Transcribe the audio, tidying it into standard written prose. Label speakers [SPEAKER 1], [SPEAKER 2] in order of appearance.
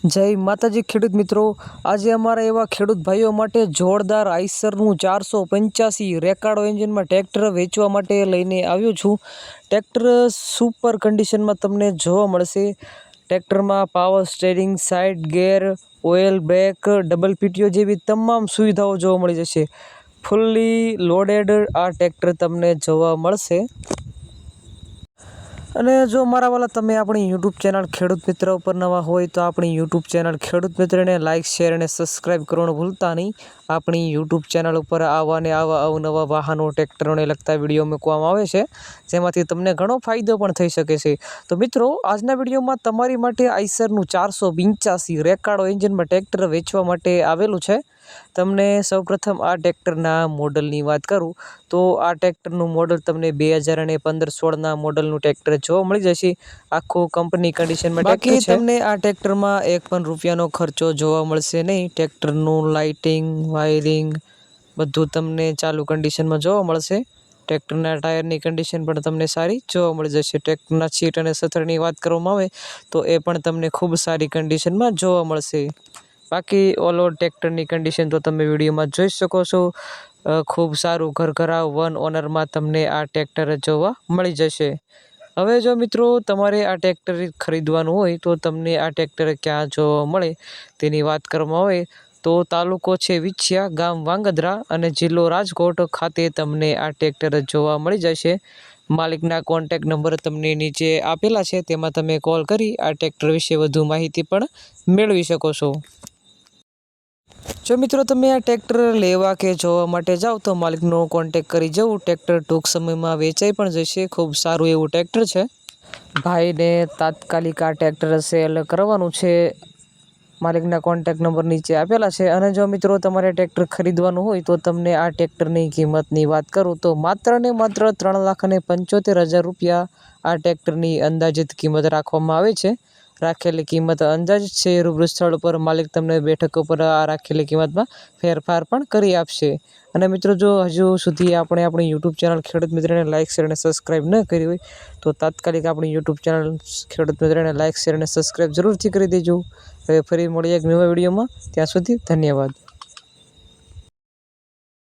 [SPEAKER 1] જય માતાજી ખેડૂત મિત્રો, આજે અમારા એવા ખેડૂત ભાઈઓ માટે જોરદાર આઈસરનું 485 રેકાર્ડો એન્જિનમાં ટ્રેક્ટર વેચવા માટે લઈને આવ્યો છું। ટ્રેક્ટર સુપર કન્ડિશનમાં તમને જોવા મળશે। ટ્રેક્ટરમાં power steering, side gear, oil brake, double PTO જેવી તમામ સુવિધાઓ જોવા મળી જશે। ફૂલ્લી લોડેડ આ ટ્રેક્ટર તમને જોવા મળશે। અને જો મારા વાલા તમે આપણી યુટ્યુબ ચેનલ ખેડૂત મિત્ર ઉપર નવા હોય તો આપણી યુટ્યુબ ચેનલ ખેડૂત મિત્રને લાઇક, શેર અને સબસ્ક્રાઈબ કરવાનું ભૂલતા નહીં। આપણી યુટ્યુબ ચેનલ ઉપર આવા અવનવા વાહનો, ટ્રેક્ટરોને લગતા વિડીયો મૂકવામાં આવે છે, જેમાંથી તમને ઘણો ફાયદો પણ થઈ શકે છે। તો મિત્રો, આજના વિડીયોમાં તમારી માટે આઈસરનું 485 રેકાર્ડો એન્જિનમાં ટ્રેક્ટર વેચવા માટે આવેલું છે। તમને સૌપ્રથમ આ ટ્રેક્ટરના મોડલની વાત કરું તો આ ટ્રેક્ટરનું મોડલ તમને 2015-16ના મોડલનું ટ્રેક્ટર જોવા મળી જશે। આખું કંપની કન્ડિશનમાં બાકી તમને આ ટ્રેક્ટરમાં એક પણ રૂપિયાનો ખર્ચો જોવા મળશે નહીં। ટ્રેક્ટરનું લાઇટિંગ, વાયરિંગ બધું તમને ચાલુ કન્ડિશનમાં જોવા મળશે। ટ્રેક્ટરના ટાયરની કન્ડિશન પણ તમને સારી જોવા મળી જશે। ટ્રેક્ટરના સીટ અને સથરની વાત કરવામાં આવે તો એ પણ તમને ખૂબ સારી કન્ડિશનમાં જોવા મળશે। બાકી ઓલ ઓવર ટ્રેક્ટરની કન્ડિશન તો તમે વિડીયોમાં જોઈ શકો છો। ખૂબ સારું ઘરઘરાવ વન ઓનરમાં તમને આ ટ્રેક્ટર જોવા મળી જશે। હવે જો મિત્રો તમારે આ ટ્રેક્ટર ખરીદવાનું હોય તો તમને આ ટ્રેક્ટર ક્યાં જોવા મળે તેની વાત કરવામાં આવે તો તાલુકો છે વિછિયા, ગામ વાંગદ્રા અને જિલ્લો રાજકોટ ખાતે તમને આ ટ્રેક્ટર જોવા મળી જશે। માલિકના કોન્ટેક્ટ નંબર તમને નીચે આપેલા છે, તેમાં તમે કોલ કરી આ ટ્રેક્ટર વિશે વધુ માહિતી પણ મેળવી શકો છો। જો મિત્રો તમે આ ટ્રેક્ટર લેવા કે જોવા માટે જાઓ તો માલિકનો કોન્ટેક્ટ કરી જવું। ટ્રેક્ટર ટૂંક સમયમાં વેચાઈ પણ જશે। ખૂબ સારું એવું ટ્રેક્ટર છે। ભાઈને તાત્કાલિક આ ટ્રેક્ટર સેલ કરવાનું છે। માલિકના કોન્ટેક્ટ નંબર નીચે આપેલા છે। અને જો મિત્રો તમારે ટ્રેક્ટર ખરીદવાનું હોય તો તમને આ ટ્રેક્ટરની કિંમતની વાત કરું તો માત્ર ને માત્ર 3,75,000 રૂપિયા આ ટ્રેક્ટરની અંદાજિત કિંમત રાખવામાં આવે છે। રાખેલી કિંમત અંદાજિત છે। રૂબરૂ સ્થળ પર માલિક તમને બેઠક ઉપર આ રાખેલી કિંમતમાં ફેરફાર પણ કરી આપશે। અને મિત્રો, જો હજુ સુધી આપણે આપણી યુટ્યુબ ચેનલ ખેડૂત મિત્રને લાઇક, શેર અને સબસ્ક્રાઈબ ન કરી હોય તો તાત્કાલિક આપણી યુટ્યુબ ચેનલ ખેડૂત મિત્રને લાઇક, શેર અને સબસ્ક્રાઈબ જરૂરથી કરી દેજો। હવે ફરી મળીએ એક નવા વિડીયોમાં, ત્યાં સુધી ધન્યવાદ।